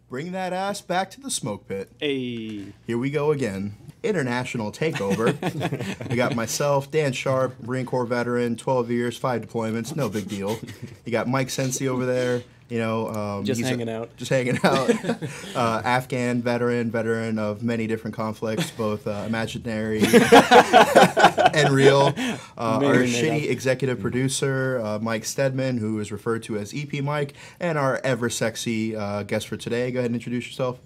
Bring that ass back to the smoke pit. Hey. Here we go again. International takeover. We got myself, Dan Sharp, Marine Corps veteran, 12 years, 5 deployments, no big deal. You got Mike Sensi over there, you know. Just hanging out. Just hanging out. Afghan veteran of many different conflicts, both imaginary and real. Our shitty executive producer, Mike Stedman, who is referred to as EP Mike, and our ever sexy guest for today. Go ahead and introduce yourself.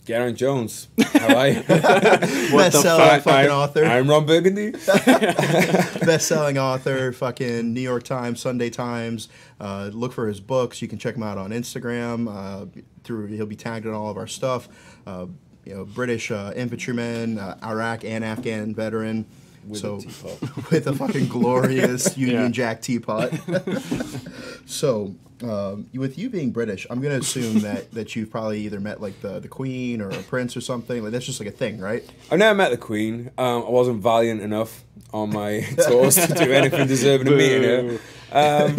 Geraint Jones. How are you? Best-selling fucking author. I'm Ron Burgundy. Best-selling author, fucking New York Times, Sunday Times. Look for his books. You can check him out on Instagram. He'll be tagged in all of our stuff. You know, British infantryman, Iraq and Afghan veteran. With a teapot. With a fucking glorious Union Jack teapot. So, with you being British, I'm going to assume that you've probably either met like the Queen or a prince or something. Like that's just like a thing, right? I've never met the Queen. I wasn't valiant enough on my tours to do anything deserving of meeting her.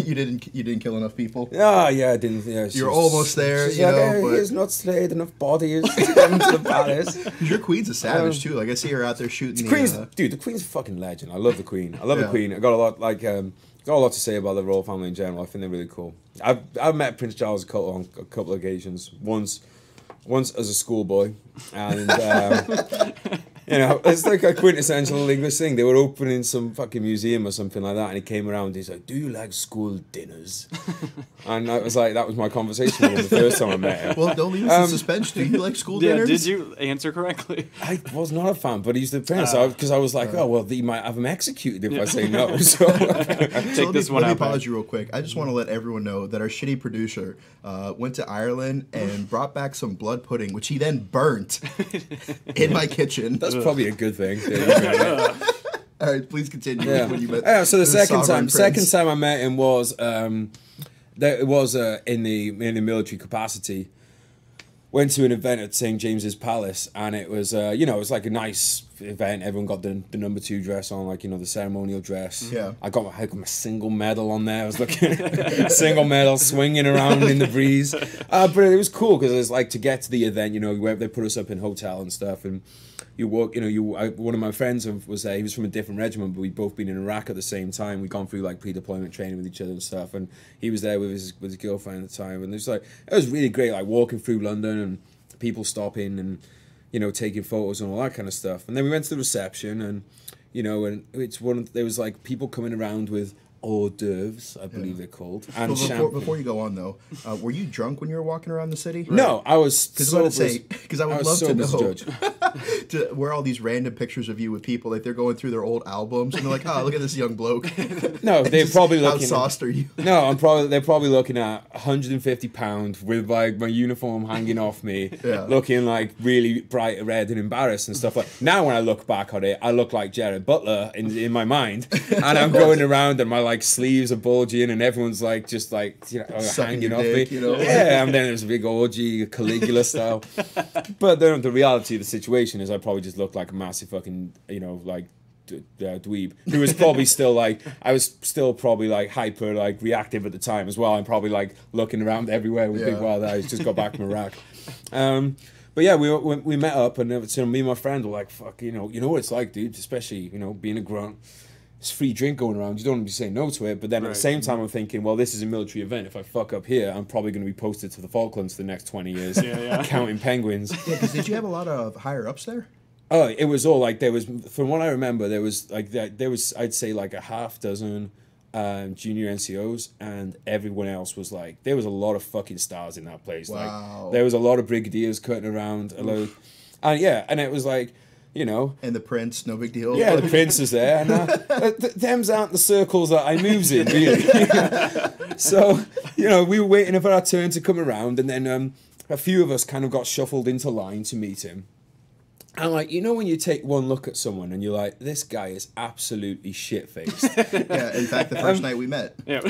You didn't kill enough people. Oh yeah, I didn't. Yeah, you're almost there. She's you like, know, he has not slayed enough bodies to come to the palace. Your Queen's a savage too. Like I see her out there shooting. Dude, the Queen's a fucking legend. I love the Queen. I love the Queen. I got a lot got a lot to say about the royal family in general. I think they're really cool. I've met Prince Charles on a couple of occasions. Once as a schoolboy, and you know, it's like a quintessential English thing. They were opening some fucking museum or something like that, and he came around and he's like, "Do you like school dinners?" And I was like, that was my conversation with him the first time I met him. Well, don't leave us in suspense. Do you like school dinners? Did you answer correctly? I was not a fan, but he's the prince. Because I was like, oh well, he might have him executed if I say no. So let me pause you real quick. I just want to let everyone know that our shitty producer went to Ireland and brought back some blood pudding, which he then burnt in my kitchen. That's probably a good thing. All right, please continue. Yeah. When you met so the second prince. time I met him was it was in the military capacity. Went to an event at St. James's Palace, and it was it was like a nice event. Everyone got the number 2 dress on, like, you know, the ceremonial dress. Yeah. I got my single medal on there. I was looking single medal swinging around in the breeze. But it was cool because it's like to get to the event, you know, where they put us up in hotel and stuff, and you walk, you know, one of my friends was there. He was from a different regiment, but we'd both been in Iraq at the same time. We'd gone through like pre-deployment training with each other and stuff, and he was there with his girlfriend at the time, and it was really great, like walking through London and people stopping and, you know, taking photos and all that kind of stuff. And then we went to the reception, and, you know, and there was like people coming around with hors d'oeuvres, I believe they're called. And before you go on though, were you drunk when you were walking around the city? No, I was. Because I would love to know where all these random pictures of you with people, like they're going through their old albums and they're like, oh, look at this young bloke. No, they're probably looking. How sauced are you? No, they're probably looking at £150 with like my uniform hanging off me, looking like really bright red and embarrassed and stuff like. Now when I look back on it, I look like Jared Butler in my mind, and I'm going around and my like sleeves are bulging and everyone's like just like, you know, hanging off me. You know? Yeah, and then there's a big orgy, Caligula style. But the reality of the situation is I probably just looked like a massive fucking, you know, like dweeb who was probably still like, I was still probably like hyper like reactive at the time as well. I'm probably like looking around everywhere with big wild eyes. Just got back from Iraq. But yeah, we met up, and so me and my friend were like, fuck, you know what it's like, dude, especially, you know, being a grunt. It's free drink going around. You don't want to be saying no to it. But then at the same time, I'm thinking, well, this is a military event. If I fuck up here, I'm probably going to be posted to the Falklands for the next 20 years, counting penguins. Yeah, because did you have a lot of higher ups there? Oh, it was all like, there was, from what I remember, there was I'd say like a half dozen junior NCOs, and everyone else was like, there was a lot of fucking stars in that place. Wow. Like, there was a lot of brigadiers cutting around, and it was like, you know, and the prince, no big deal. Yeah, the prince is there, and them's aren't the circles that I moves in, really. So, you know, we were waiting for our turn to come around, and then a few of us kind of got shuffled into line to meet him. And like, you know, when you take one look at someone and you're like, this guy is absolutely shit-faced. Yeah, in fact, the first night we met. Yeah.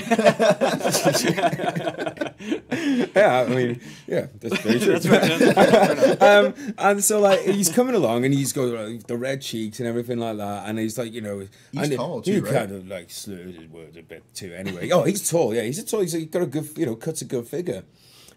Yeah, I mean, yeah, that's very true. That's and so like, he's coming along and he's got like, the red cheeks and everything like that, and he's like, you know, he's tall too, he right? kind of like slurs his words a bit too. Anyway, oh, he's tall. Yeah, he's got a good, you know, cuts a good figure.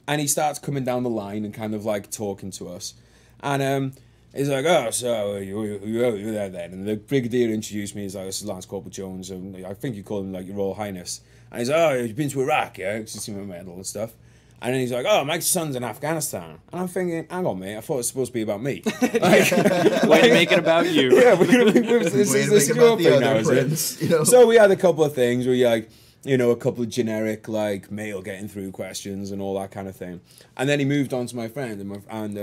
And he starts coming down the line and kind of like talking to us. And he's like, oh, so you're there then. And the brigadier introduced me. He's like, this is Lance Corporal Jones. And I think you call him like Your Royal Highness. And he's like, oh, you've been to Iraq, yeah? Because you see my medal and stuff. And then he's like, oh, my son's in Afghanistan. And I'm thinking, hang on, mate, I thought it was supposed to be about me. Way to make it about you. Yeah, we're going to make this your thing now, is it? So we had a couple of things where you like, you know, a couple of generic, like, mail getting through questions and all that kind of thing. And then he moved on to my friend and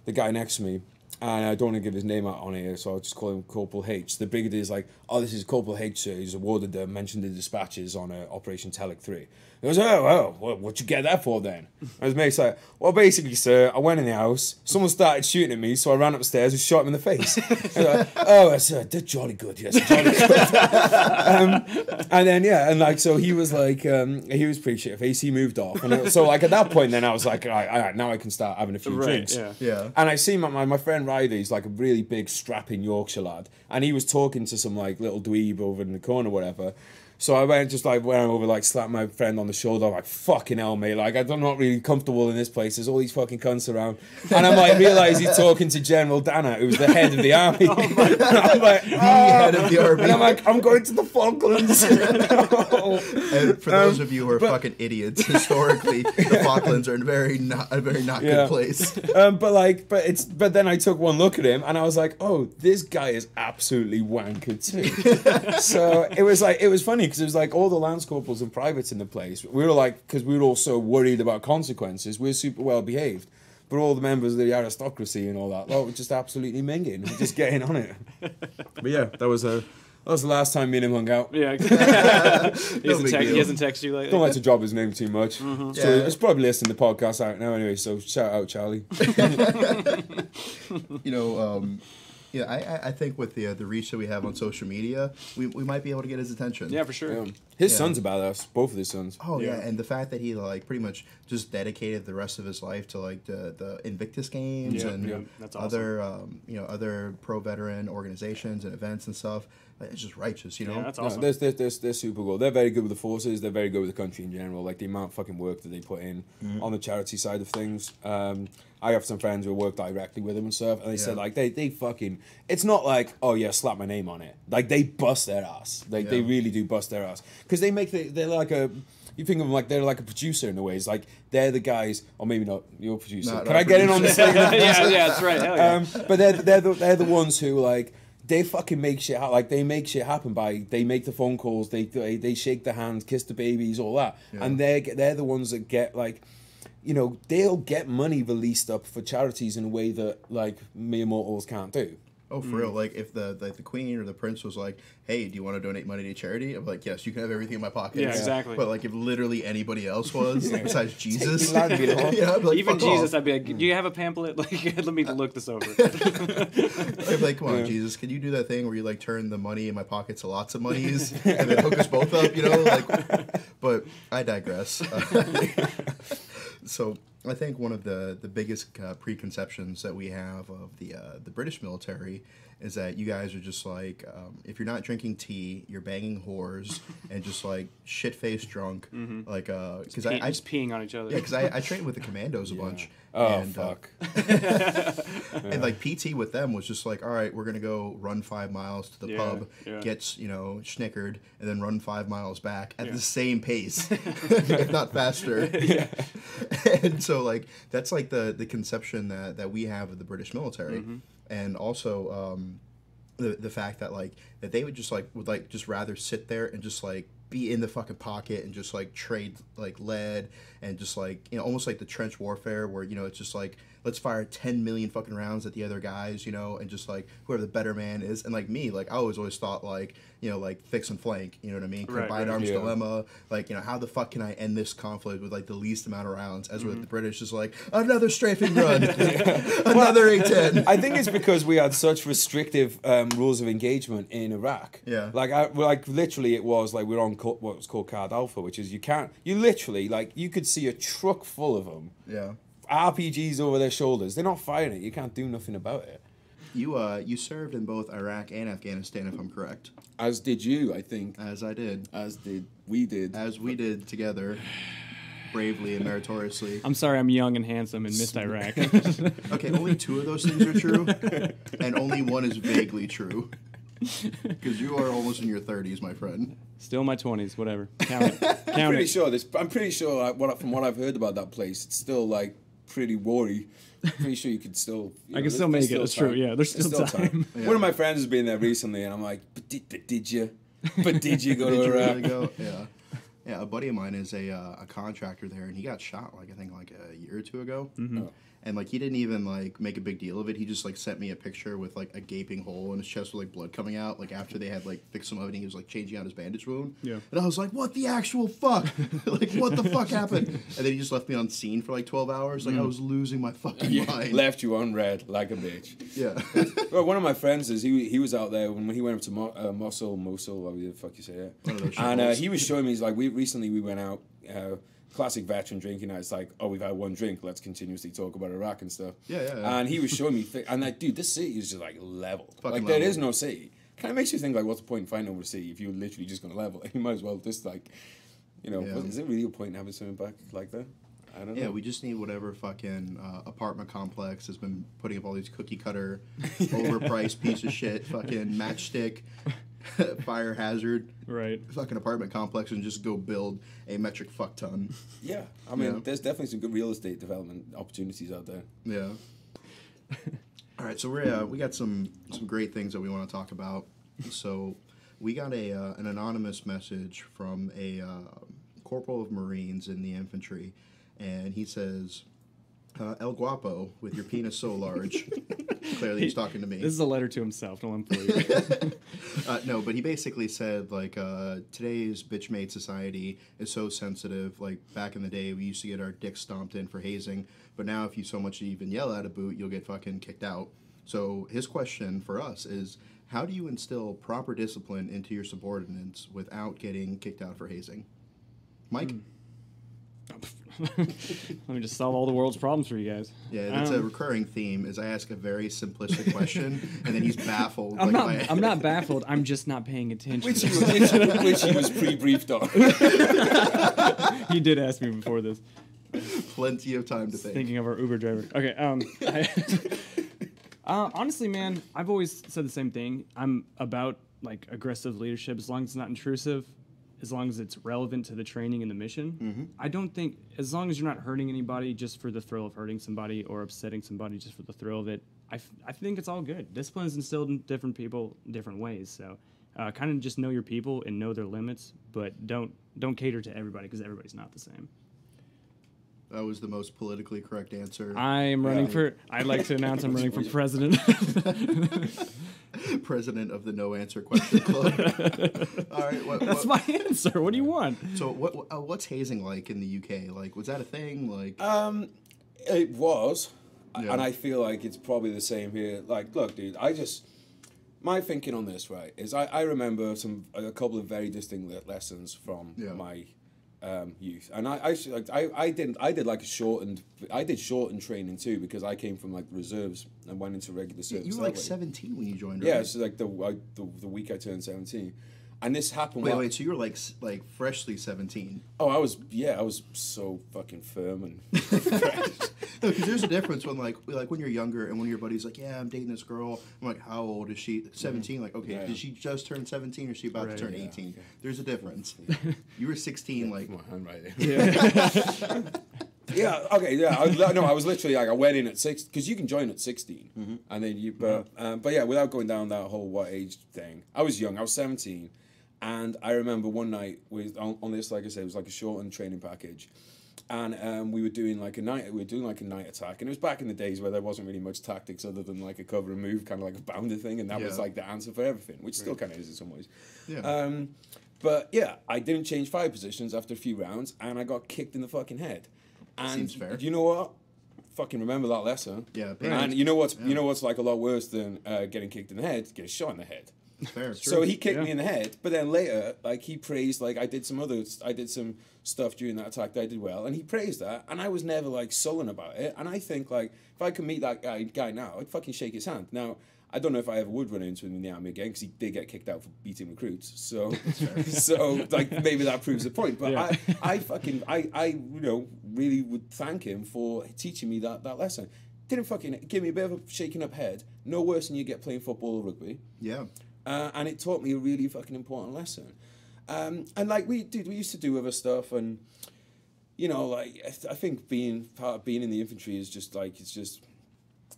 the guy next to me. And I don't want to give his name out on here, so I'll just call him Corporal H. The brigadier's like, oh, this is Corporal H, sir. He's awarded mentioned the dispatches on Operation Telic 3. He goes, oh, well, what'd you get that for then? I was mate's like, well, basically, sir, I went in the house, someone started shooting at me, so I ran upstairs and shot him in the face. Like, oh, that's jolly good, yes, jolly good. And then, yeah, and like, so he was like, he was pretty shit faced, he moved off. And so, like, at that point, then I was like, all right, now I can start having a few drinks. Yeah. And I see my friend Ryder, he's like a really big, strapping Yorkshire lad, and he was talking to some, like, little dweeb over in the corner or whatever. So I went over, like, slapped my friend on the shoulder. I'm like, fucking hell, mate. Like, I'm not really comfortable in this place. There's all these fucking cunts around. And I'm like, realise he's talking to General Dana, who's the head of the army. Oh my God. I'm like, the head of the army. And I'm like, I'm going to the Falklands. And for those of you who are fucking idiots, historically, the Falklands are a very not good place. But then I took one look at him and I was like, oh, this guy is absolutely wanker too. So it was funny because it was like all the lance corporals and privates in the place. We were like, because we were all so worried about consequences, we were super well behaved. But all the members of the aristocracy and all that, were just absolutely minging, just getting on it. But yeah, that was the last time me and him hung out. Yeah. He hasn't texted you lately. Don't like to drop his name too much. Mm-hmm. So he's probably listening to the podcast out now anyway, so shout out, Charlie. I think with the reach that we have on social media, we might be able to get his attention. Yeah, for sure. His son's a badass. Both of his sons. Oh yeah, and the fact that he like pretty much just dedicated the rest of his life to like the Invictus Games and that's awesome. other pro veteran organizations and events and stuff. It's just righteous, you know. Yeah, that's awesome. They're super cool. They're very good with the forces. They're very good with the country in general. Like the amount of fucking work that they put in on the charity side of things. I have some friends who work directly with them and stuff, and they said like they fucking. It's not like, oh yeah, slap my name on it. Like they bust their ass. Like they really do bust their ass because they're like a. You think of them like they're like a producer in a way. It's like they're the guys, or maybe not. You're a producer. Can I get in on this? Yeah, that's right. Hell yeah. But they're the ones who like. They fucking make shit happen. Like, they make shit happen they make the phone calls, they shake the hands, kiss the babies, all that. Yeah. And they're the ones that get, like, you know, they'll get money released up for charities in a way that, like, mere mortals can't do. Oh, for real. Like, if the queen or the prince was like, hey, do you want to donate money to charity? I'm like, yes, you can have everything in my pocket. Yeah, exactly. But, like, if literally anybody else was, besides Jesus. I'd be like, even Jesus, off. I'd be like, do you have a pamphlet? Like, let me look this over. I'm like, come on, Jesus, can you do that thing where you, like, turn the money in my pocket to lots of monies and then hook us both up, you know? Like, but I digress. So I think one of the biggest preconceptions that we have of the British military is that you guys are just like, if you're not drinking tea, you're banging whores and just like shit-faced drunk, like because I just peeing on each other. Yeah, because I trained with the commandos a bunch. Oh, and, fuck. And like PT with them was just like, all right, we're gonna go run 5 miles to the pub, get schnickered, and then run 5 miles back at the same pace, if not faster. And so like that's like the conception that we have of the British military, and also the fact that like that they would just rather sit there and just like be in the fucking pocket and just like trade like lead and just like, you know, almost like the trench warfare where, you know, it's just like, let's fire 10 million fucking rounds at the other guys, you know, and just like whoever the better man is. And like me, like I always thought like, you know, like fix and flank, you know what I mean? Combined arms dilemma, like, you know, how the fuck can I end this conflict with like the least amount of rounds? As with the British, just like another strafing run, another A-10. I think it's because we had such restrictive rules of engagement in Iraq. Yeah. Like literally it was like we're on what was called Card Alpha, which is you literally, like, you could see a truck full of them. Yeah. RPGs over their shoulders. They're not firing it. You can't do nothing about it. You served in both Iraq and Afghanistan, if I'm correct. As did you, I think. As I did. As we did together. bravely and meritoriously. I'm sorry, I'm young and handsome and missed Iraq. Okay, only 2 of those things are true, and only 1 is vaguely true. Because you are almost in your 30s, my friend. Still in my 20s, whatever. Count it. I'm pretty sure from what I've heard about that place, it's still like pretty wary. Pretty sure you could still. I can still make it. It's true. Yeah, there's still time. Yeah. One of my friends has been there recently, and I'm like, but did you? But did you go to Did you Iraq? really go? Yeah. Yeah, a buddy of mine is a contractor there, and he got shot I think a year or 2 ago. Mm-hmm. Oh. And he didn't even make a big deal of it. He just sent me a picture with a gaping hole in his chest with blood coming out. After they had fixed him up, and he was changing out his bandage wound. Yeah. And I was like, what the actual fuck? What the fuck happened? And then he just left me on scene for 12 hours. I was losing my fucking mind. Left you on red like a bitch. Yeah. Well, one of my friends he was out there when he went up to Mosul, whatever the fuck you say it. And he was showing me, he's like, we went out. Classic veteran drinking night. It's we've had 1 drink, let's continuously talk about Iraq and stuff. Yeah. And he was showing me, and dude, this city is just level. Fucking there level. is no city. Kind of makes you think what's the point in fighting over the city if you're literally just going to level? You might as well just is it really a point in having something back like that? I don't know. Yeah, we just need whatever fucking apartment complex has been putting up all these cookie cutter, overpriced piece of shit, fucking matchstick, fire hazard, right? Fucking apartment complex, and just go build a metric fuck ton. Yeah, I mean, there's definitely some good real estate development opportunities out there. Yeah. All right, so we got some great things that we want to talk about. So we got an anonymous message from a corporal of Marines in the infantry, and he says, El Guapo, with your penis so large. Clearly he's talking to me. This is a letter to himself, no employee. No, but he basically said, today's bitch-made society is so sensitive. Back in the day, we used to get our dicks stomped in for hazing, but now if you so much even yell at a boot, you'll get fucking kicked out. So his question for us is, how do you instill proper discipline into your subordinates without getting kicked out for hazing? Mike? Let me just solve all the world's problems for you guys. Yeah, that's a recurring theme. Is I ask a very simplistic question, and then he's baffled. I'm not baffled. I'm just not paying attention. Which he was pre-briefed on. He did ask me before this. Plenty of time to think. Thinking of our Uber driver. Okay. Honestly, man, I've always said the same thing. I'm about aggressive leadership as long as it's not intrusive. As long as it's relevant to the training and the mission. Mm-hmm. I don't think, as long as you're not hurting anybody just for the thrill of hurting somebody or upsetting somebody just for the thrill of it, I think it's all good. Discipline is instilled in different people different ways. So kind of just know your people and know their limits, but don't cater to everybody because everybody's not the same. That was the most politically correct answer. I'm running for, I'd like to announce I'm running for president. President of the No Answer Question Club. All right, that's my answer. What do you want? So what's hazing like in the UK? Was that a thing? It was, yeah. And I feel like it's probably the same here. Look, dude, my thinking on this, right, is I remember a couple of very distinct lessons from my youth, and I did shortened training too because I came from the reserves and went into regular service. You were 17 when you joined, right? Yeah, so the week I turned 17, and this happened. Wait, so you were freshly 17? Oh, I was so fucking firm and fresh. No, because there's a difference when when you're younger and one of your buddies yeah, I'm dating this girl. I'm like, how old is she? 17. Okay, did she just turn 17 or is she about to turn 18? Yeah. There's a difference. Yeah. You were 16. Come on, I'm right there. Yeah. Okay. Yeah. I was literally I went in at 6 because you can join at 16, mm-hmm. and then but yeah, without going down that whole what age thing, I was young. I was 17, and I remember one night on this, like I said, it was a shortened training package. And we were doing a night attack, and it was back in the days where there wasn't really much tactics other than a cover and move, kind of a bounder thing, and that was the answer for everything, which still kind of is in some ways. Yeah. But yeah, I didn't change fire positions after a few rounds, and I got kicked in the fucking head. And seems fair. You know what? Fucking remember that lesson. Yeah. And you know what's a lot worse than getting kicked in the head? Get shot in the head. Fair. So he kicked me in the head, but then later, he praised, I did some stuff during that attack that I did well, and he praised that, and I was never sullen about it. And I think if I could meet that guy now, I'd fucking shake his hand. Now I don't know if I ever would run into him in the army again because he did get kicked out for beating recruits. So, so like maybe that proves the point. But I you know, really would thank him for teaching me that lesson. Didn't fucking give me a bit of a shaking up head. No worse than you get playing football or rugby. Yeah. And it taught me a really fucking important lesson. And like we used to do other stuff, and you know, like I think being in the infantry is just like it's just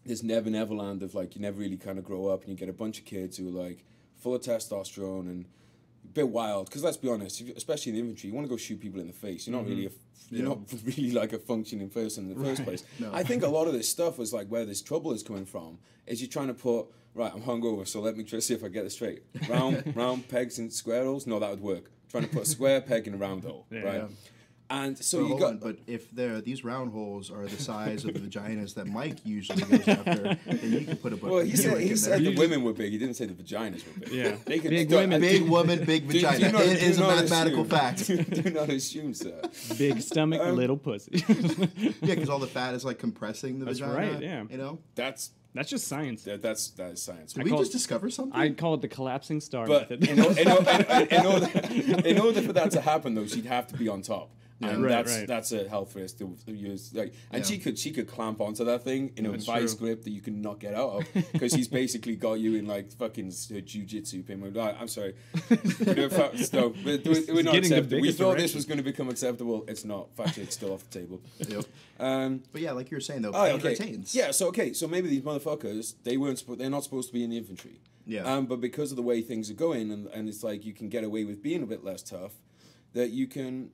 this never land of like you never really kind of grow up, and you get a bunch of kids who are like full of testosterone and a bit wild. Because let's be honest, especially in the infantry, you want to go shoot people in the face. You're not really you're not really like a functioning person in the first place. No. I think a lot of this stuff was like where this trouble is coming from. Is you're trying to put right, I'm hungover, so let me try to see if I get this straight. Round pegs in square holes. No, that would work. Trying to put a square peg in a round hole, right? Yeah. And so Well, you hold got. on, but if these round holes are the size of the vaginas that Mike usually goes after, then you can put a Well, he said You the women were big. He didn't say the vaginas were big. Yeah. They could, Big women. big woman, big vagina. It is a mathematical fact. Do not assume, sir. Big stomach, little pussy. Yeah, because all the fat is like compressing the That's vagina. right, yeah. You know. That's just science. that is science. Did we call just it- discover something? I'd call it the collapsing star But method. in order for that to happen, though, she'd have to be on top. And Right, that's right. that's a help for us to use. Like, and Yeah. she could clamp onto that thing in a That's vice true. grip that you can not get out of because she's basically got you in like fucking her jujitsu pin. I'm sorry, we're not getting the acceptable. We biggest thought this erection. was going to become acceptable. It's not. Factually, it's still off the table. Yep. But yeah, like you were saying though, Oh, pain okay. retains. Yeah, so maybe these motherfuckers they're not supposed to be in the infantry. Yeah. But because of the way things are going, and it's like you can get away with being a bit less tough, that you can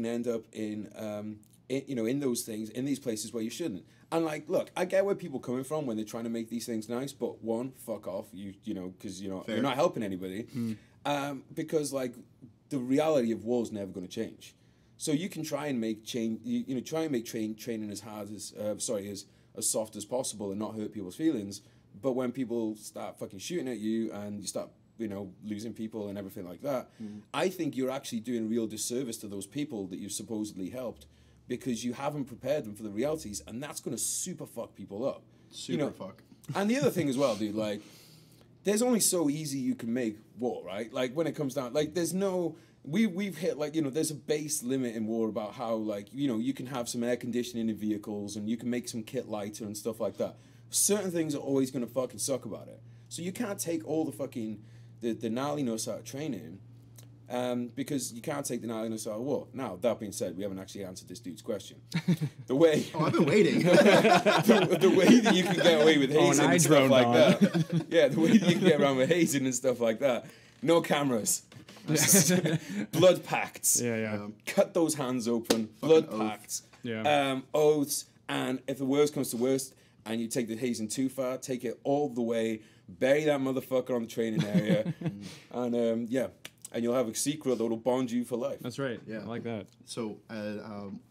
end up in those things, in these places where you shouldn't. And like, look, I get where people are coming from when they're trying to make these things nice, but one, fuck off, because you're Fair. not helping anybody. Because like the reality of war's never going to change. So you can try and make training as hard as as soft as possible and not hurt people's feelings. But when people start fucking shooting at you and you start losing people and everything like that, I think you're actually doing a real disservice to those people that you've supposedly helped because you haven't prepared them for the realities, and that's going to super fuck people up. Super fuck. And the other thing as well, dude, like, there's only so easy you can make war, right? Like, when it comes down, like, there's no... We've hit, like, there's a base limit in war about how, like, you can have some air conditioning in vehicles and you can make some kit lighter and stuff like that. Certain things are always going to fucking suck about it. So you can't take all the fucking... the gnarliness out of training, because you can't take the gnarliness out of war. Now, that being said, we haven't actually answered this dude's question. The way... Oh, I've been waiting. the way that you can get away with hazing I and stuff droned like on. that. Yeah, the way that you can get around with hazing and stuff like that. No cameras. Blood pacts. Yeah. Cut those hands open. Blood oath. pacts. Yeah. Oaths. And if the worst comes to worst and you take the hazing too far, take it all the way, bury that motherfucker on the training area, and you'll have a secret that'll bond you for life. That's right. Yeah. I like that. So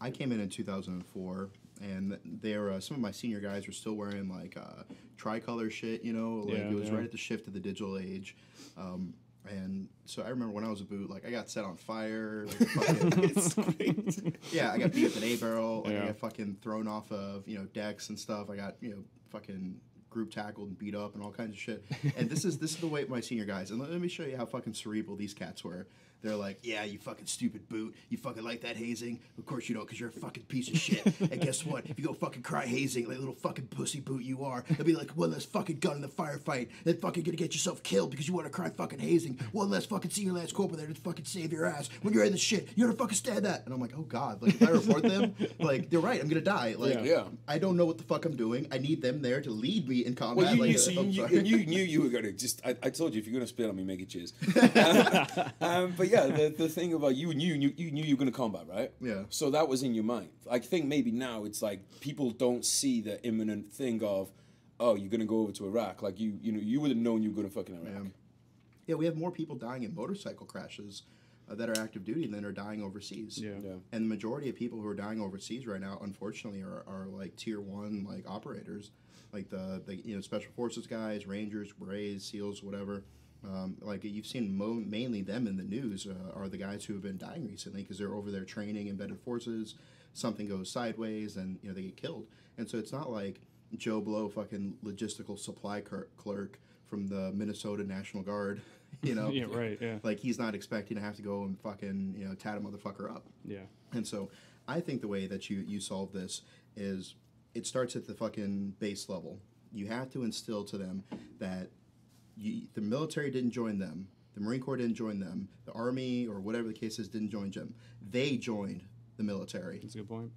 I came in 2004, and there some of my senior guys were still wearing like tricolor shit. Like Yeah, it was yeah. right at the shift of the digital age. And so I remember when I was a boot, like I got set on fire. Like, fucking, yeah, I got beat with an A barrel. Like, Yeah. I got fucking thrown off of decks and stuff. I got fucking group tackled and beat up and all kinds of shit. And this is the way my senior guys. And let me show you how fucking cerebral these cats were. They're like, yeah, you fucking stupid boot. You fucking like that hazing? Of course you don't, because you're a fucking piece of shit. And guess what? If you go fucking cry hazing, like little fucking pussy boot you are, they'll be like, one less fucking gun in the firefight. Then fucking gonna get yourself killed because you want to cry fucking hazing. One less fucking senior lance corporal there to fucking save your ass. When you're in the shit, you're gonna fucking stand that. And I'm like, oh God, like if I report them, like they're right, I'm gonna die. Like, Yeah. I don't know what the fuck I'm doing. I need them there to lead me in combat. Well, you like, knew you were gonna just. I told you if you're gonna spit on me, make it cheers. But yeah, the thing about you knew you were gonna combat, right? Yeah. So that was in your mind. I think maybe now it's like people don't see the imminent thing of, oh, you're gonna go over to Iraq. Like you would have known you were gonna fucking Iraq. Yeah, we have more people dying in motorcycle crashes that are active duty than are dying overseas. Yeah. And the majority of people who are dying overseas right now, unfortunately, are like tier 1 like operators, like the special forces guys, Rangers, Berets, SEALs, whatever. Like you've seen mainly them in the news are the guys who have been dying recently because they're over there training embedded forces. Something goes sideways and they get killed. And so it's not like Joe Blow fucking logistical supply clerk from the Minnesota National Guard. You know, yeah, right, yeah. Like he's not expecting to have to go and fucking tat a motherfucker up. Yeah. And so I think the way that you solve this is it starts at the fucking base level. You have to instill to them that the military didn't join them, the Marine Corps didn't join them, the Army or whatever the case is didn't join them. They joined the military. That's a good point.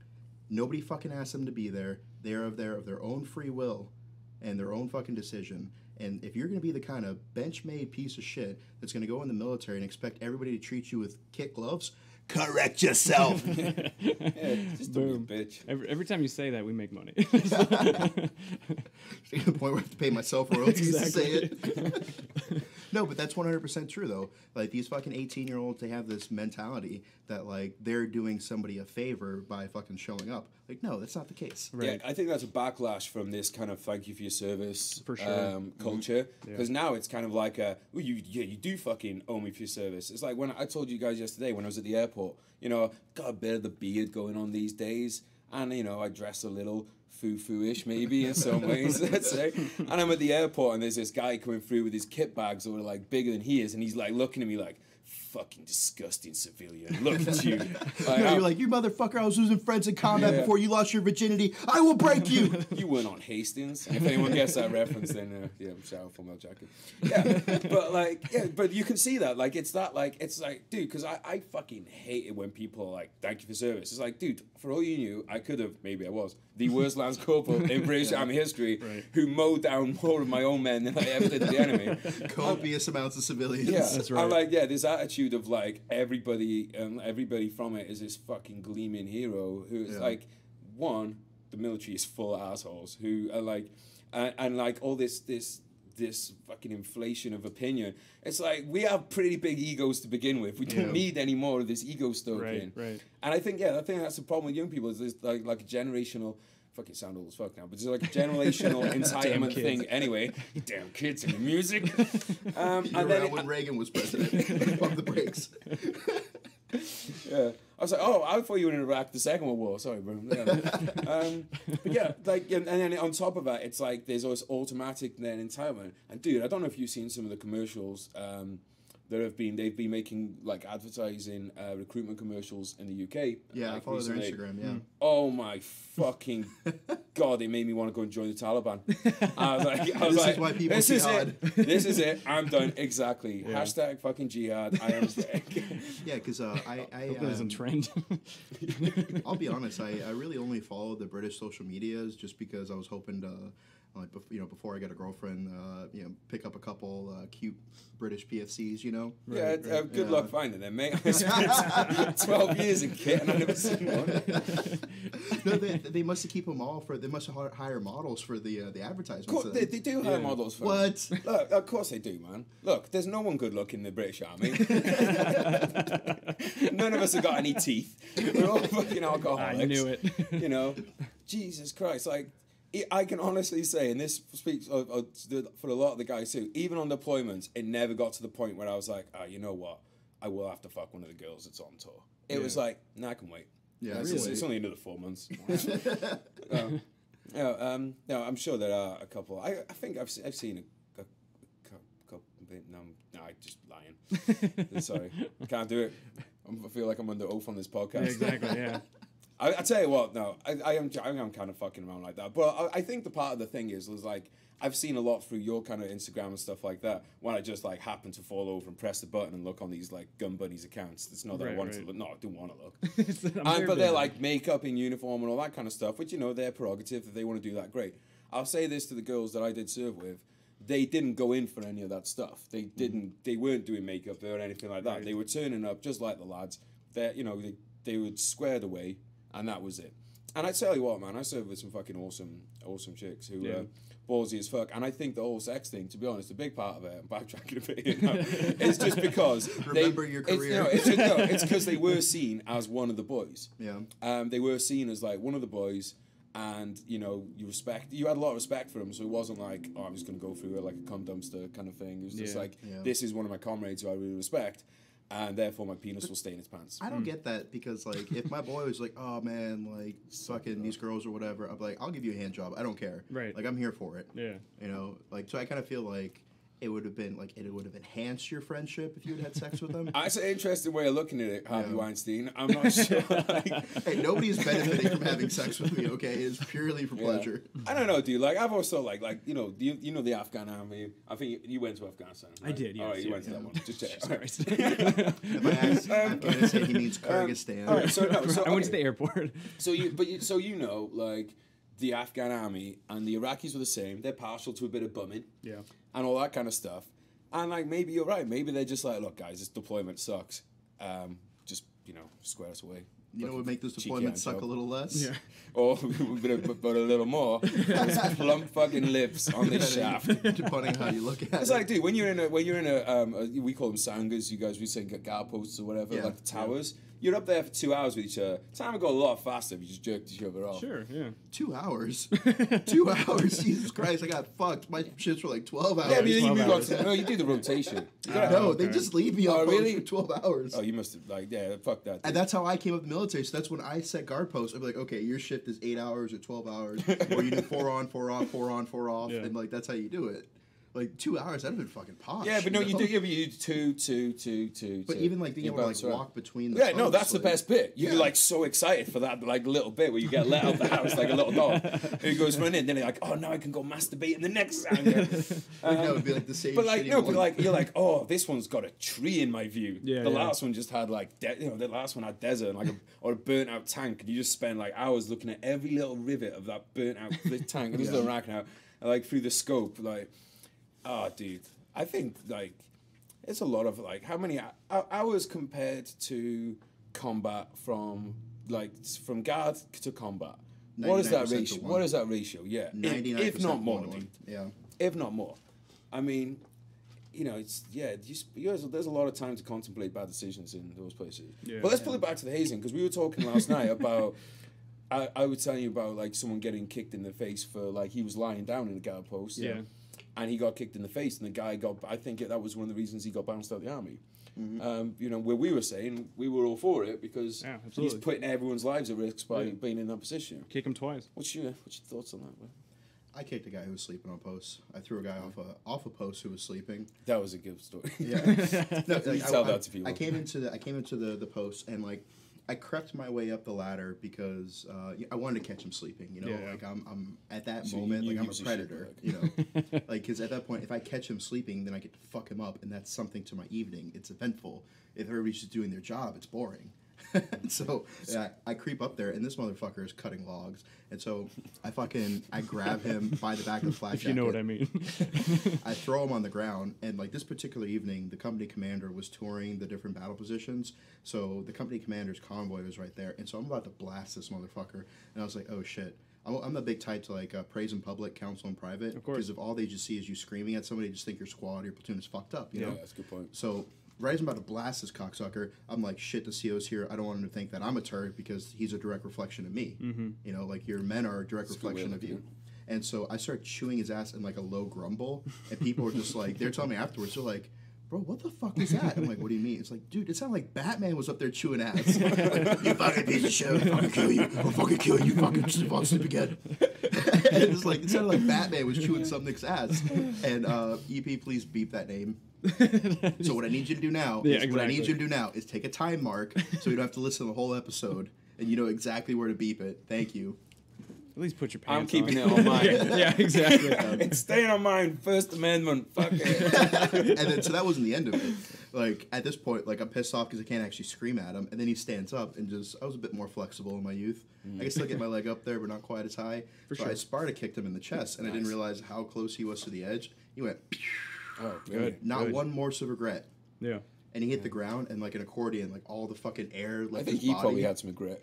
Nobody fucking asked them to be there. They're of their own free will and their own fucking decision. And if you're going to be the kind of bench-made piece of shit that's going to go in the military and expect everybody to treat you with kid gloves, correct yourself. Yeah, just a bitch. Every time you say that, we make money. To the point where I have to pay myself royalties to say it. No, but that's 100% true, though. Like, these fucking 18-year-olds, they have this mentality that, like, they're doing somebody a favor by fucking showing up. Like, no, that's not the case. Right. Yeah, I think that's a backlash from this kind of thank you for your service for sure. Culture. Because now it's kind of like, well, you do fucking owe me for your service. It's like when I told you guys yesterday when I was at the airport, got a bit of the beard going on these days. And, I dress a little foo-foo-ish maybe in some ways, let's say. And I'm at the airport and there's this guy coming through with his kit bags that are like bigger than he is. And he's like looking at me like, fucking disgusting civilian. Look at you. You're like, you motherfucker, I was losing friends in combat before you lost your virginity. I will break you. You weren't on Hastings. If anyone gets that reference, then shout out for Mel Jacket. Yeah, but you can see that. Like, it's like, dude, because I fucking hate it when people are like, thank you for service. It's like, dude, for all you knew, I could have, maybe I was, the worst Lance Corporal in British Army history, who mowed down more of my own men than I ever did the enemy. Copious amounts of civilians. Yeah, that's right. I'm like, this attitude of like everybody from it is this fucking gleaming hero who is like, one, the military is full of assholes who are like, and like all this fucking inflation of opinion. It's like we have pretty big egos to begin with. We don't need any more of this ego stoking. Right. And I think that's the problem with young people is there's like a generational. Fucking sound old as fuck now, but it's like a generational entitlement thing. Anyway, you damn kids and the music. And then when Reagan was president, pump the brakes. Yeah, I was like, oh, I thought you were in Iraq, the Second World War. Sorry, bro. Yeah. But yeah, like, and then on top of that, it's like there's always automatic then entitlement. And dude, I don't know if you've seen some of the commercials. They've been making like advertising recruitment commercials in the UK. Yeah, like, I follow their Instagram. Yeah. Oh my fucking god! It made me want to go and join the Taliban. I was like, this is why people jihad. This is it. I'm done. Exactly. Yeah. Hashtag fucking jihad. I am. Yeah, because I hope it isn't trend. I'll be honest. I really only follow the British social medias just because I was hoping to. Like before I got a girlfriend, pick up a couple cute British PFCs, Yeah, good luck finding them, mate. I spent 12 years in kit and I never seen one. No, they must keep them all they must hire models for the advertisements. They do hire models for what? Them. Look, of course they do, man. Look, there's no one good looking in the British Army. None of us have got any teeth. We're all fucking alcoholics. I knew it. Jesus Christ, like. I can honestly say, and this speaks for a lot of the guys too, even on deployments, it never got to the point where I was like, you know what, I will have to fuck one of the girls that's on tour. It was like, I can wait. Yeah, it's only another 4 months. No, I'm sure there are a couple. I think I've seen a couple. No, I'm just lying. Sorry, can't do it. I feel like I'm under oath on this podcast. Yeah, exactly, yeah. I tell you what, no, I am kind of fucking around like that. But I think the part of the thing is like, I've seen a lot through your kind of Instagram and stuff like that when I just like happen to fall over and press the button and look on these like Gun Buddies accounts. It's not that I wanted to look. No, I don't want to look. But they're like makeup in uniform and all that kind of stuff, which, their prerogative. If they want to do that, great. I'll say this to the girls that I did serve with. They didn't go in for any of that stuff. They weren't doing makeup or anything like that. Right. They were turning up just like the lads. They were squared away. And that was it. And I tell you what, man, I served with some fucking awesome chicks who were ballsy as fuck. And I think the whole sex thing, to be honest, a big part of it, I'm backtracking a bit here, it's just because remember your career. It's because they were seen as one of the boys. Yeah. They were seen as like one of the boys, and you had a lot of respect for them. So it wasn't like, I'm just gonna go through it like a cum dumpster kind of thing. It was just like, this is one of my comrades who I really respect. And therefore, my penis will stay in its pants. I don't get that because, like, if my boy was like, "Oh man, like, fucking these girls or whatever," I'm like, "I'll give you a hand job. I don't care. Right. Like, I'm here for it." Yeah. Like, so I kind of feel like it would have been like it would have enhanced your friendship if you had sex with them. That's an interesting way of looking at it, Harvey Weinstein. I'm not sure. Hey, nobody's benefiting from having sex with me. Okay, it's purely for pleasure. I don't know, dude. Like I've also like you know the Afghan army. I think you went to Afghanistan. Right? I did. Yes, all right, you went to that one. Just check. If I ask Afghanistan, he means Kyrgyzstan. All right, so I went to the airport. So you know, like the Afghan army and the Iraqis were the same. They're partial to a bit of bumming, and all that kind of stuff. And like maybe you're right. Maybe they're just like, look, guys, this deployment sucks. Just square us away. You know what would make this deployment suck a little less? Yeah. Or but a little more. Plump fucking lips on this shaft. Depending how you look at it. It's like, dude, when you're in a we call them sangas. You guys, we say guard posts or whatever, like the towers. You're up there for 2 hours with each other. Time would go a lot faster if you just jerked each other off. Sure, yeah. 2 hours? 2 hours? Jesus Christ, I got fucked. My shifts were like 12 hours. Yeah, but you do the rotation. No, they just leave me on really? for 12 hours. Oh, you must have, fuck that. Dude. And that's how I came up in the military. So that's when I set guard posts. I'd be like, okay, your shift is 8 hours or 12 hours. Or you do 4 on, 4 off, 4 on, 4 off. Yeah. And like, that's how you do it. Like 2 hours, that'd have been fucking posh. Yeah, but no, you do. Yeah, but you do two. But even like being able to like walk between the. Yeah, no, that's the best bit. You're like so excited for that like little bit where you get let out of the house like a little dog. And he goes running, then you're like, oh, now I can go masturbate in the next anger. That would be like the same. But like no, but like you're like, oh, this one's got a tree in my view. Yeah, the last one just had like the last one had desert and like or a burnt out tank, and you just spend like hours looking at every little rivet of that burnt out tank and this little rack now, and, like through the scope, like. Oh, dude, I think, like, it's a lot of, like, how many hours compared to combat from guard to combat? What is that ratio? What is that ratio? Yeah. 99%. If not more. Yeah. If not more. I mean, it's, there's a lot of time to contemplate bad decisions in those places. Yeah. But let's pull it back to the hazing, because we were talking last night about, I was telling you about, like, someone getting kicked in the face for, like, he was lying down in a guard post. Yeah. And he got kicked in the face, and the guy I think that was one of the reasons he got bounced out of the army. Mm-hmm. Where we were saying we were all for it because he's putting everyone's lives at risk by being in that position. Kick him twice. What's your thoughts on that, man? I kicked a guy who was sleeping on posts. I threw a guy off a post who was sleeping. That was a good story. Yeah, tell that to people. I came into the post and like. I crept my way up the ladder because I wanted to catch him sleeping. Like I'm at that moment, like I'm a predator. Like because at that point, if I catch him sleeping, then I get to fuck him up, and that's something to my evening. It's eventful. If everybody's just doing their job, it's boring. So I creep up there, and this motherfucker is cutting logs, and so I grab him by the back of the flak jacket. If you know what I mean. I throw him on the ground, and like this particular evening, the company commander was touring the different battle positions, so the company commander's convoy was right there, and so I'm about to blast this motherfucker, and I was like, oh shit. I'm the big type to like praise in public, counsel in private, because if all they just see is you screaming at somebody, they just think your squad or your platoon is fucked up, you know? Yeah, that's a good point. So right as I'm about to blast this cocksucker, I'm like, shit, the CO's here. I don't want him to think that I'm a turret because he's a direct reflection of me. Mm-hmm. Like your men are a direct reflection of you. And so I start chewing his ass in like a low grumble, and people are just like, they're telling me afterwards, they're like, bro, what the fuck was that? I'm like, what do you mean? It's like, dude, it sounded like Batman was up there chewing ass. Like, you fucking piece of shit, I'll fucking kill you. I'll fucking kill you, fucking sleep again. And it's like, it sounded like Batman was chewing something's ass. And EP, please beep that name. So what I need you to do now is take a time mark so you don't have to listen to the whole episode, and you know exactly where to beep it. Thank you. At least put your pants on. I'm keeping it on mine. Yeah, exactly. It's staying on mine. First Amendment. Fuck it. And then, so that wasn't the end of it. Like, at this point, like, I'm pissed off because I can't actually scream at him. And then he stands up and I was a bit more flexible in my youth. I can still get my leg up there, but not quite as high. So I Sparta kicked him in the chest, and I didn't realize how close he was to the edge. He went, oh, good. Not one morse of regret. Yeah. And he hit the ground, and like an accordion, like all the fucking air left his body. I think he probably had some regret.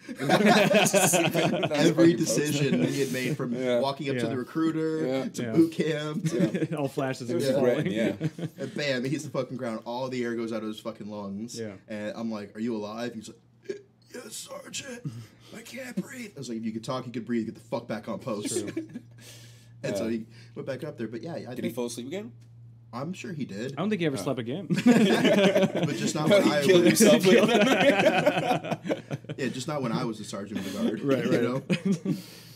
Every decision he had made, from walking up to the recruiter to boot camp. It all flashes in regret. And bam, he hits the fucking ground. All the air goes out of his fucking lungs. Yeah. And I'm like, are you alive? He's like, yes, Sergeant. I can't breathe. I was like, if you could talk, you could breathe. Get the fuck back on post. And so he went back up there. But yeah, did he fall asleep again? I'm sure he did. I don't think he ever slept again. But just not when I killed was. himself. Yeah, just not when I was the sergeant of the guard. Right. You know?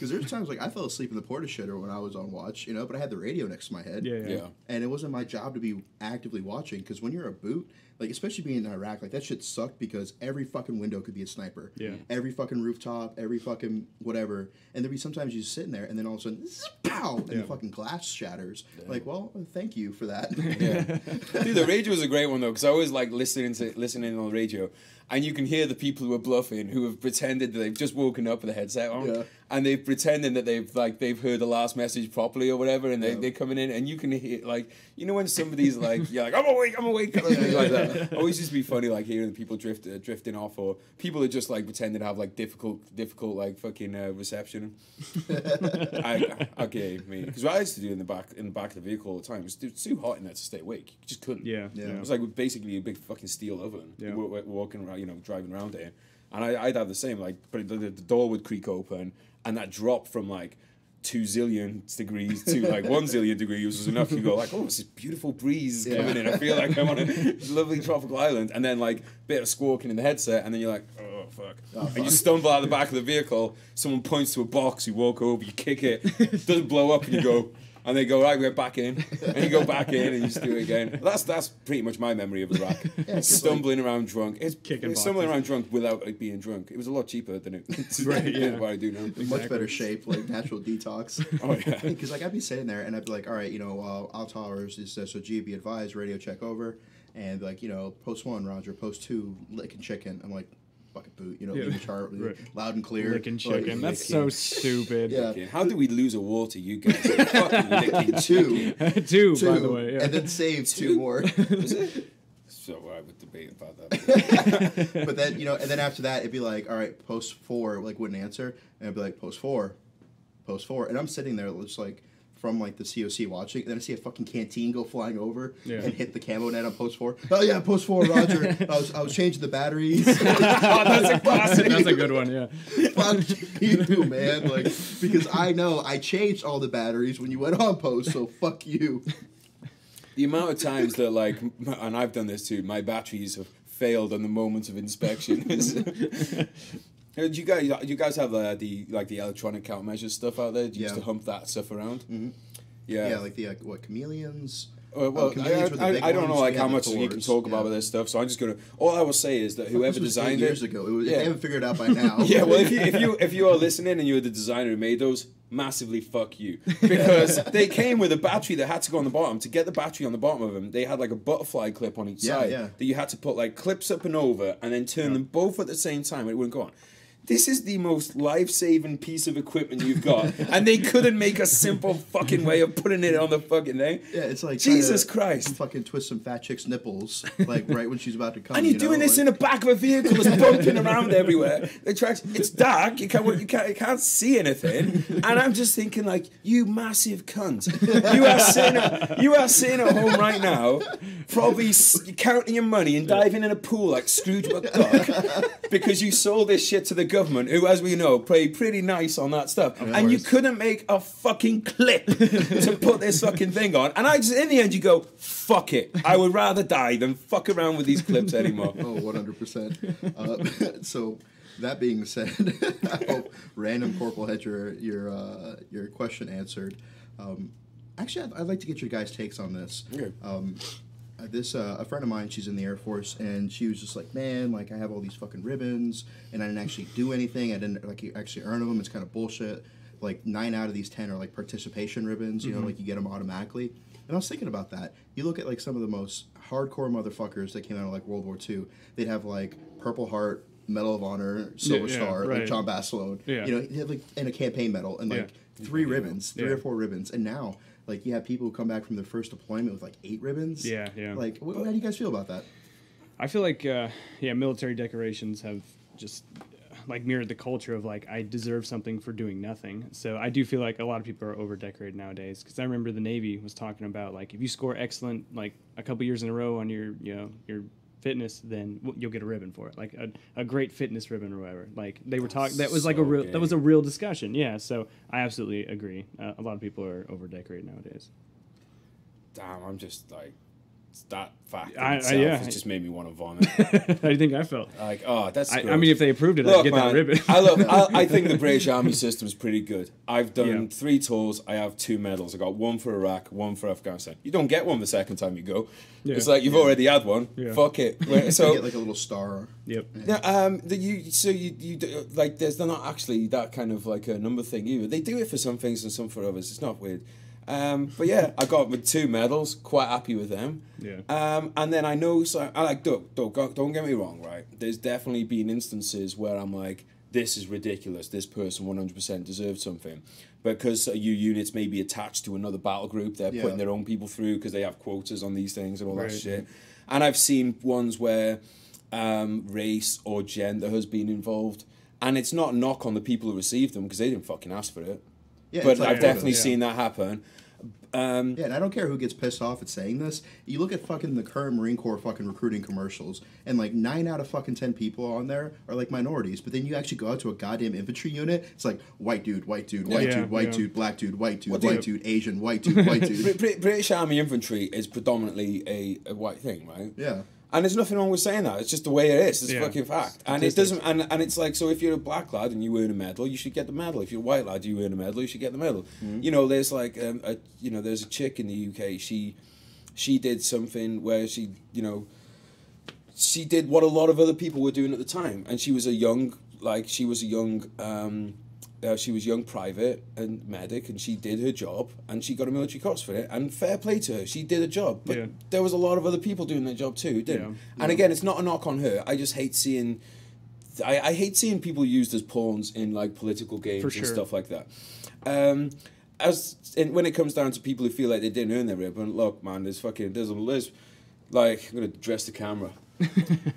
Because there's times like I fell asleep in the porta shitter when I was on watch, you know, but I had the radio next to my head. Yeah. And it wasn't my job to be actively watching, because when you're a boot, like especially being in Iraq, like that shit sucked because every fucking window could be a sniper. Yeah. Every fucking rooftop, every fucking whatever. And there'd be sometimes you just sitting there and then all of a sudden, pow, and the fucking glass shatters. Yeah. Like, well, thank you for that. Yeah. Dude, the radio was a great one though, because I always like listening on the radio. And you can hear the people who are bluffing, who have pretended that they've just woken up with a headset on, and they've pretended that they've heard the last message properly or whatever, and they're coming in, and you can hear, like, you know when somebody's like, you're like, I'm awake, like that. Always just be funny, like hearing people drifting off, or people that just like pretending to have like difficult like fucking reception. Because what I used to do in the back of the vehicle all the time was too hot in there to stay awake. You just couldn't. Yeah. It was like basically a big fucking steel oven. Yeah. Walking around, you know, driving around it, and I'd have the same, like, but the door would creak open, and that drop from like 2 zillion degrees to like 1 zillion degrees was enough to go like, oh, it's this beautiful breeze coming in. I feel like I'm on a lovely tropical island, and then like a bit of squawking in the headset, and then you're like, oh fuck, and you stumble out of the back of the vehicle. Someone points to a box, you walk over, you kick it, doesn't blow up, and you go. And they go, right, we're back in. And you go back in and you just do it again. That's pretty much my memory of Iraq. Stumbling around drunk. It's stumbling around drunk without like, being drunk. It was a lot cheaper than it what I do now. Exactly. Much better shape, like natural detox. Oh, yeah. Because like I'd be sitting there and I'd be like, all right, you know, Al Towers is SOG, be advised, radio check over. And like, you know, post 1, Roger, post 2, licking chicken. I'm like, fucking boot, you know, leave the chart loud and clear. Licking chicken. That's so stupid. Yeah. How do we lose a war to you guys? Fucking licking chicken. Two, by the way. Yeah. And then save 2 more. Was it? So I would debate about that. But then, you know, and then after that, it'd be like, all right, post 4, like wouldn't answer. And it'd be like, post 4. And I'm sitting there just like, from like the COC watching, and then I see a fucking canteen go flying over and hit the camo net on post 4. Oh yeah, post 4, Roger. I was changing the batteries. Oh, that's a classic. That's a good one. Yeah. Fuck you, man. Like, because I know I changed all the batteries when you went on post. So fuck you. The amount of times that like, and I've done this too, my batteries have failed on the moment of inspection. Do you guys have the electronic countermeasure stuff out there? Do you used to hump that stuff around? Mm-hmm. Yeah, like the chameleons. Chameleons I don't know like how much you can talk about this stuff, so I'm just gonna. All I will say is that whoever designed it years ago, they haven't figured it out by now. Yeah, well, if you are listening and you're the designer who made those, massively fuck you, because they came with a battery that had to go on the bottom. To get the battery on the bottom of them, they had like a butterfly clip on each side that you had to put like clips up and over, and then turn them both at the same time. It wouldn't go on. This is the most life-saving piece of equipment you've got, and they couldn't make a simple fucking way of putting it on the fucking thing. Yeah, it's like Jesus Christ. Fucking twist some fat chick's nipples, like right when she's about to come. And you're doing this in the back of a vehicle that's bumping around everywhere. The tracks, it's dark. You can't see anything. And I'm just thinking, like, you massive cunt. You are sitting at home right now, probably counting your money and diving in a pool like Scrooge McDuck because you sold this shit to the government, who, as we know, play pretty nice on that stuff, and you couldn't make a fucking clip to put this fucking thing on. And I just, in the end, you go, fuck it. I would rather die than fuck around with these clips anymore. Oh, 100%. So, that being said, I hope random Corporal had your question answered. Actually, I'd like to get your guys' takes on this. Okay. A friend of mine, she's in the Air Force, and she was just like, man, like, I have all these fucking ribbons, and I didn't actually do anything. I didn't, like, actually earn them. It's kind of bullshit. Like, 9 out of these 10 are, like, participation ribbons, you know, like, you get them automatically. And I was thinking about that. You look at, like, some of the most hardcore motherfuckers that came out of, like, World War II. They'd have, like, Purple Heart, Medal of Honor, Silver Star, like John Basilone. Yeah. You know, they have, like, and a campaign medal, and, like, 3 ribbons, 3 or 4 ribbons. And now... like, you have people who come back from their first deployment with, like, 8 ribbons. Yeah. Like, how do you guys feel about that? I feel like, military decorations have just, like, mirrored the culture of, like, I deserve something for doing nothing. So I do feel like a lot of people are over-decorated nowadays. Because I remember the Navy was talking about, like, if you score excellent, like, a couple years in a row on your fitness, then you'll get a ribbon for it, like a great fitness ribbon or whatever. Like they were talking, that was like that was a real discussion. Yeah, so I absolutely agree. A lot of people are over decorated nowadays. Damn, I'm just like, that fact in Yeah. itself has just made me want to vomit. How do you think I felt? Like, oh, that's I gross. mean, if they approved it, Look, I'd get man, that ribbon. I think the British Army system is pretty good. I've done 3 tours. I have 2 medals. I got 1 for Iraq, 1 for Afghanistan. You don't get one the second time you go. Yeah. It's like you've already had one. Yeah. Fuck it. So You get like a little star. Yep. yeah, you do, like they're not actually that kind of like a number thing either. They do it for some things and some for others. It's not weird. But yeah, I got with 2 medals. Quite happy with them. Yeah. And then I know, so I like, don't get me wrong, right? There's definitely been instances where I'm like, this is ridiculous. This person 100% deserved something. Because your units may be attached to another battle group, they're putting their own people through because they have quotas on these things and all that shit. And I've seen ones where race or gender has been involved. And it's not a knock on the people who received them because they didn't fucking ask for it. Yeah, but I've definitely seen that happen. And I don't care who gets pissed off at saying this. You look at fucking the current Marine Corps fucking recruiting commercials, and like 9 out of fucking 10 people on there are like minorities. But then you actually go out to a goddamn infantry unit, it's like white dude, white dude, white dude, white dude, black dude, white dude, white dude, Asian, white dude, white dude. British Army infantry is predominantly a white thing, right? Yeah. And there's nothing wrong with saying that. It's just the way it is. It's a fucking fact. And it doesn't. And it's like, so if you're a black lad and you earn a medal, you should get the medal. If you're a white lad, you earn a medal, you should get the medal. Mm-hmm. You know, there's like there's a chick in the UK. She did something where she did what a lot of other people were doing at the time, and she was a young private and medic, and she did her job, and she got a military cross for it, and fair play to her. She did a job, but there was a lot of other people doing their job too who didn't. Yeah. And again, it's not a knock on her. I just hate seeing, I hate seeing people used as pawns in like political games and stuff like that. When it comes down to people who feel like they didn't earn their ribbon, look, man, there's like, I'm gonna address the camera.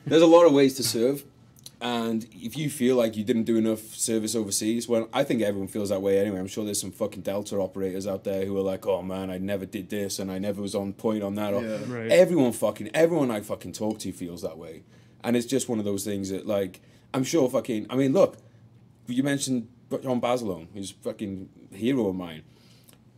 There's a lot of ways to serve. And if you feel like you didn't do enough service overseas, well, I think everyone feels that way anyway. I'm sure there's some fucking Delta operators out there who are like, oh man, I never did this and I never was on point on that. Yeah. Right. Everyone I fucking talk to feels that way. And it's just one of those things that, like, I'm sure look, you mentioned John Basilone, who's a fucking hero of mine.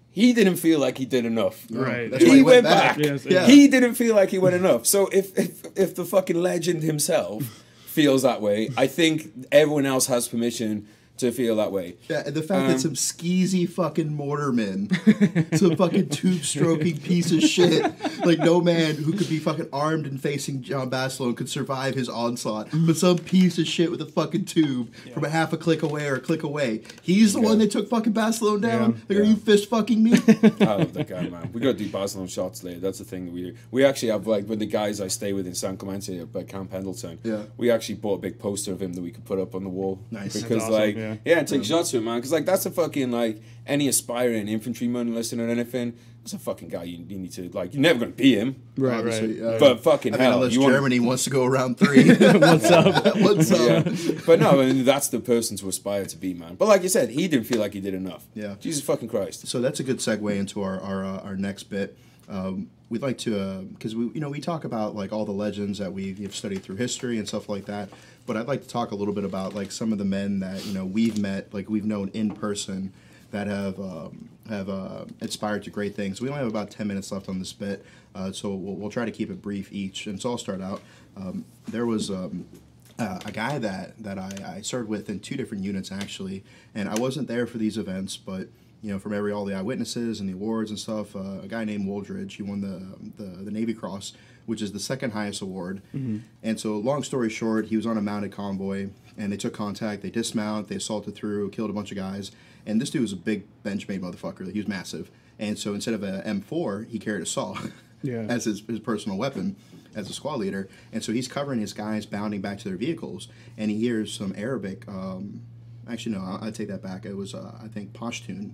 He didn't feel like he did enough. Right. That's why He went back. Yes, yeah. He didn't feel like he went enough. So if the fucking legend himself feels that way, I think everyone else has permission to feel that way. Yeah, and the fact that some skeezy fucking mortarman, some fucking tube-stroking piece of shit, like no man who could be fucking armed and facing John Basilone could survive his onslaught, but some piece of shit with a fucking tube from a half a click away or a click away, he's the one that took fucking Basilone down? Like, are you fist fucking me? I love that guy, man. We got to do Basilone shots later. That's the thing that we do. We actually have, like, with the guys I stay with in San Clemente by Camp Pendleton, we actually bought a big poster of him that we could put up on the wall. Nice. Because, awesome, like, and take shots to him, man. Because, like, that's a fucking, like, any aspiring infantryman listening or anything, that's a fucking guy you need to, like, you're never going to be him. Right. But fucking hell. Unless Germany wants to go around 3. What's up? What's up? Yeah. But no, I mean, that's the person to aspire to be, man. But like you said, he didn't feel like he did enough. Yeah. Jesus fucking Christ. So that's a good segue into our next bit. We'd like to, because we talk about like all the legends that we've studied through history and stuff like that. But I'd like to talk a little bit about like some of the men that we've met, like we've known in person, that have inspired to great things. We only have about 10 minutes left on this bit, so we'll try to keep it brief each. And so I'll start out. There was a guy that I served with in 2 different units actually, and I wasn't there for these events, but from all the eyewitnesses and the awards and stuff, a guy named Woldridge, he won the Navy Cross, which is the 2nd highest award. Mm-hmm. And so, long story short, he was on a mounted convoy, and they took contact, they dismount, they assaulted through, killed a bunch of guys, and this dude was a big bench-made motherfucker. He was massive. And so instead of an M4, he carried a saw as his personal weapon as a squad leader. And so he's covering his guys bounding back to their vehicles, and he hears some Arabic. Actually, no, I'll take that back. It was, I think, Pashtun.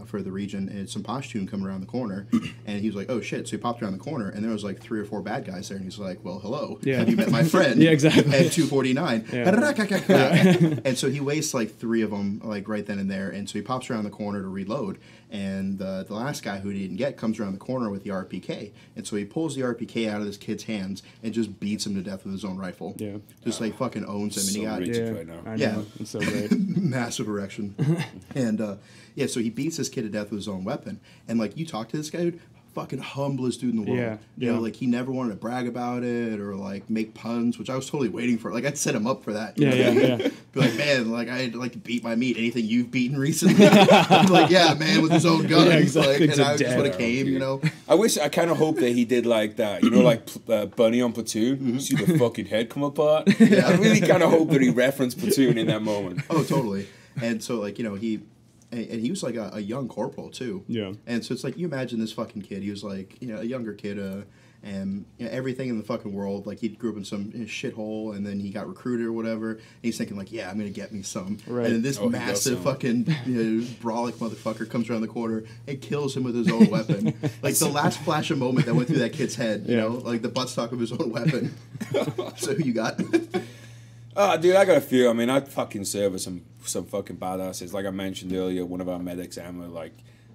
For the region. And some Pashtun come around the corner, and he was like, oh, shit. So he popped around the corner, and there was like 3 or 4 bad guys there, and he's like, well, hello. Have you met my friend? Exactly. At 249. And so he wastes like 3 of them, like right then and there, and so he pops around the corner to reload, and the last guy who he didn't get comes around the corner with the RPK, and so he pulls the RPK out of this kid's hands and just beats him to death with his own rifle. Just like fucking owns him. So and he got right now. I know. It's so great. massive erection. And so he beats this kid to death with his own weapon, and like you talk to this guy, dude, fucking humblest dude in the world. Yeah, You know, like he never wanted to brag about it or like make puns, which I was totally waiting for. Like I'd set him up for that. You know what I mean? Be like, man, like I'd like to beat my meat. Anything you've beaten recently? I'm like, yeah, man, with his own guns. Yeah, exactly. Like, and I just would have came, you know. I kind of hope that he did like that, you know, like Bunny on Platoon. See the fucking head come apart. I really kind of hope that he referenced Platoon in that moment. Oh, totally. And so, like, you know, he was like a young corporal too. Yeah. And so it's like you imagine this fucking kid. He was like, you know, a younger kid, and you know, everything in the fucking world. Like he grew up in some shithole, and then he got recruited or whatever. And he's thinking like, yeah, I'm gonna get me some. Right. And then this massive fucking brolic motherfucker comes around the corner and kills him with his own weapon. Like the last flash of moment that went through that kid's head. You know, like the buttstock of his own weapon. So who you got? Oh, dude, I got a few. I mean, I'd fucking serve with some fucking badasses. Like I mentioned earlier, one of our medics, Emma, like,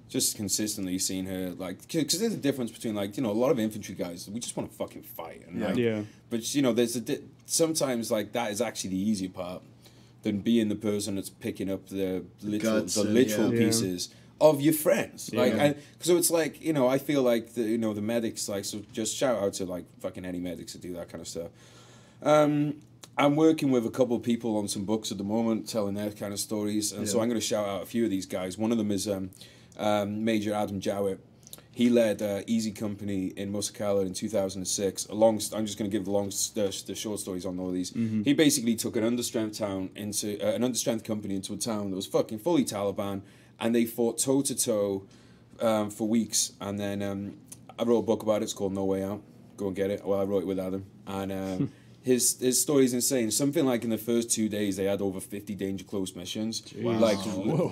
just consistently seen her, like, because there's a difference between, like, you know, a lot of infantry guys, we just want to fucking fight. And, like, but, you know, there's sometimes, like, that is actually the easier part than being the person that's picking up the literal pieces of your friends. Like, so it's like, you know, I feel like, the medics, like, so just shout out to, like, fucking any medics that do that kind of stuff. I'm working with a couple of people on some books at the moment, telling their kind of stories, and so I'm going to shout out a few of these guys. One of them is Major Adam Jowett. He led Easy Company in Musakala in 2006. I'm just going to give the short stories on all of these. He basically took an understrength company into a town that was fucking fully Taliban, and they fought toe to toe for weeks. And then I wrote a book about it. It's called No Way Out. Go and get it. Well, I wrote it with Adam, and his story is insane. Something like in the first 2 days, they had over 50 danger close missions. Wow. Like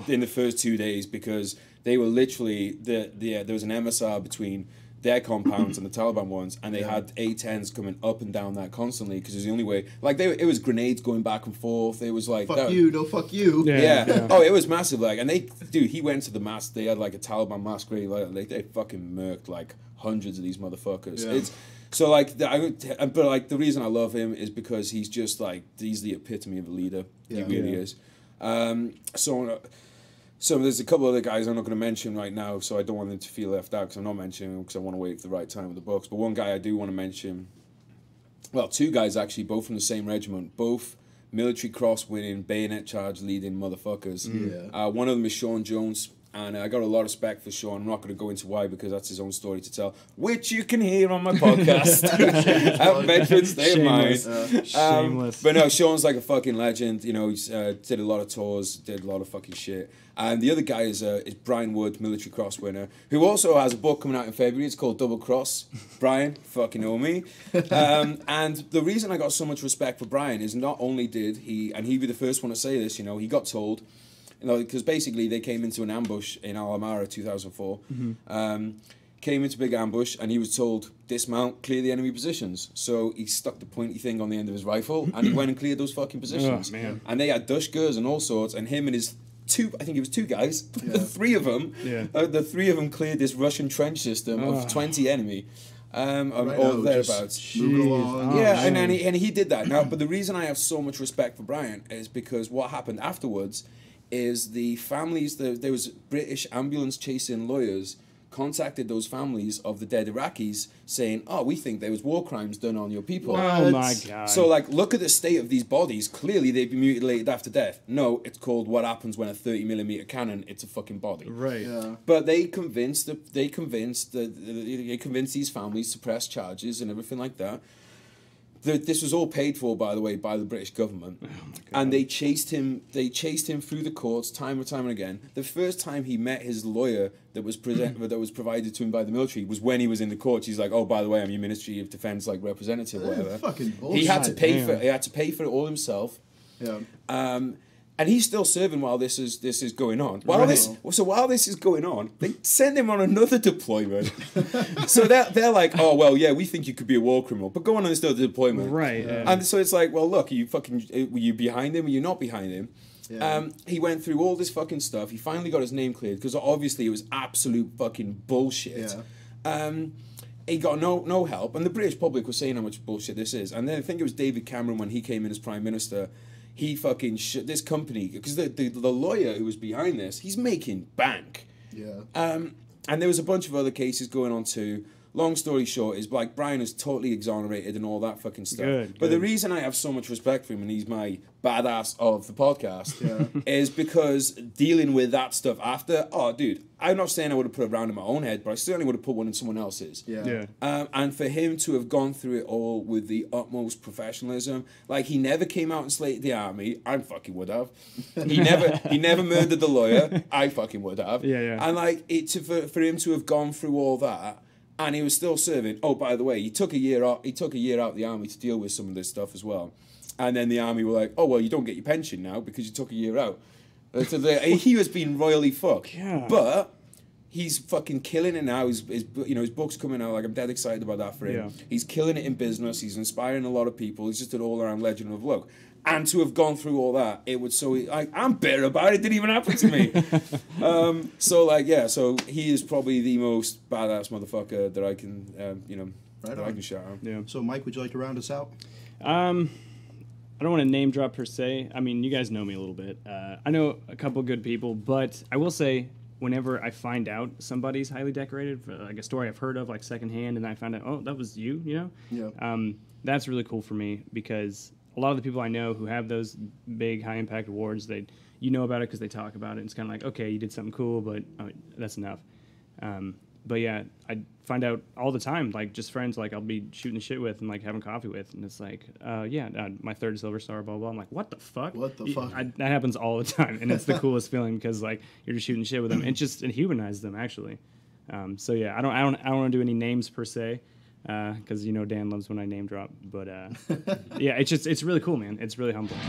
in the first 2 days, because they were literally there was an MSR between their compounds and the Taliban ones, and they had A-10s coming up and down that constantly because it was the only way. Like it was grenades going back and forth. It was like fuck you, no fuck you. Yeah. Oh, it was massive. Like, and he went to the mass. They had like a Taliban masquerade. Like they fucking murked like hundreds of these motherfuckers. Yeah. So, like, but, like, the reason I love him is because he's just, like, he's the epitome of a leader. Yeah. He really is. So there's a couple other guys I'm not going to mention right now, so I don't want them to feel left out because I'm not mentioning them because I want to wait for the right time with the books. But one guy I do want to mention, well, two guys, actually, both from the same regiment, both military cross winning, bayonet charge leading motherfuckers. Yeah. One of them is Sean Jones. And I got a lot of respect for Sean. I'm not going to go into why because that's his own story to tell, which you can hear on my podcast at Veterans Day of Mine. Shameless. But no, Sean's like a fucking legend. You know, he's did a lot of tours, did a lot of fucking shit. And the other guy is Brian Wood, military cross winner, who also has a book coming out in February. It's called Double Cross. Brian, fucking know me. And the reason I got so much respect for Brian is not only did he'd be the first one to say this, you know, he got told, you know, because basically they came into an ambush in Alamara 2004. Came into a big ambush and he was told, dismount, clear the enemy positions. So he stuck the pointy thing on the end of his rifle and he went and cleared those fucking positions. Oh, man. And they had Dushkers and all sorts, and him and his I think it was two guys, the three of them cleared this Russian trench system of 20 enemy. Or thereabouts. And he did that. Now, but the reason I have so much respect for Brian is because what happened afterwards is the families, there was British ambulance chasing lawyers contacted those families of the dead Iraqis saying, oh, we think there was war crimes done on your people. Oh my God. So, like, look at the state of these bodies. Clearly, they've been mutilated after death. No, it's called what happens when a 30mm cannon, it's a fucking body. Right. Yeah. But they convinced these families to press charges and everything like that. This was all paid for, by the way, by the British government, and they chased him through the courts time and time and again. The first time he met his lawyer that was provided to him by the military was when he was in the court. He's like, "Oh, by the way, I'm your Ministry of Defence like representative, whatever." Fucking bullshit. He had to pay for it all himself. Yeah. And he's still serving while this is going on. While this is going on, they send him on another deployment. So they're like, oh well, yeah, we think you could be a war criminal, but go on this other deployment. Right. And so it's like, well, look, were you behind him? Were you not behind him? Yeah. He went through all this fucking stuff. He finally got his name cleared because obviously it was absolute fucking bullshit. Yeah. He got no help, and the British public was saying how much bullshit this is. And then I think it was David Cameron when he came in as Prime Minister. He fucking this company, because the lawyer who was behind this, he's making bank. Yeah. And there was a bunch of other cases going on too. Long story short is like Brian is totally exonerated and all that fucking stuff. But the reason I have so much respect for him and he's my badass of the podcast is because dealing with that stuff after, oh dude, I'm not saying I would have put a round in my own head, but I certainly would have put one in someone else's. And for him to have gone through it all with the utmost professionalism, like he never came out and slated the army, I fucking would have. He never murdered the lawyer, I fucking would have. And like for him to have gone through all that, and he was still serving. Oh, by the way, he took a year out. He took a year out of the army to deal with some of this stuff as well. And then the army were like, "Oh well, you don't get your pension now because you took a year out." So he was being royally fucked. But he's fucking killing it now. His book's coming out. Like I'm dead excited about that for him. He's killing it in business. He's inspiring a lot of people. He's just an all-around legend of luck. And to have gone through all that, it would I'm bitter about it. It didn't even happen to me. So he is probably the most badass motherfucker that I can, I can shout out. So Mike, would you like to round us out? I don't want to name drop per se. I mean, you guys know me a little bit. I know a couple good people, but I will say, whenever I find out somebody's highly decorated, like a story I've heard of, like secondhand, and I find out, oh, that was you, that's really cool for me because a lot of the people I know who have those big high impact awards, you know about it because they talk about it. It's kind of like, okay, you did something cool, but that's enough. But yeah, I find out all the time, like just friends, like I'll be shooting the shit with and like having coffee with, and it's like, my 3rd Silver Star, blah blah. I'm like, what the fuck? What the fuck? That happens all the time, and it's the coolest feeling because like you're just shooting shit with them. It humanizes them actually. So yeah, I don't want to do any names per se. Because Dan loves when I name drop, but yeah, it's really cool, man. It's really humbling.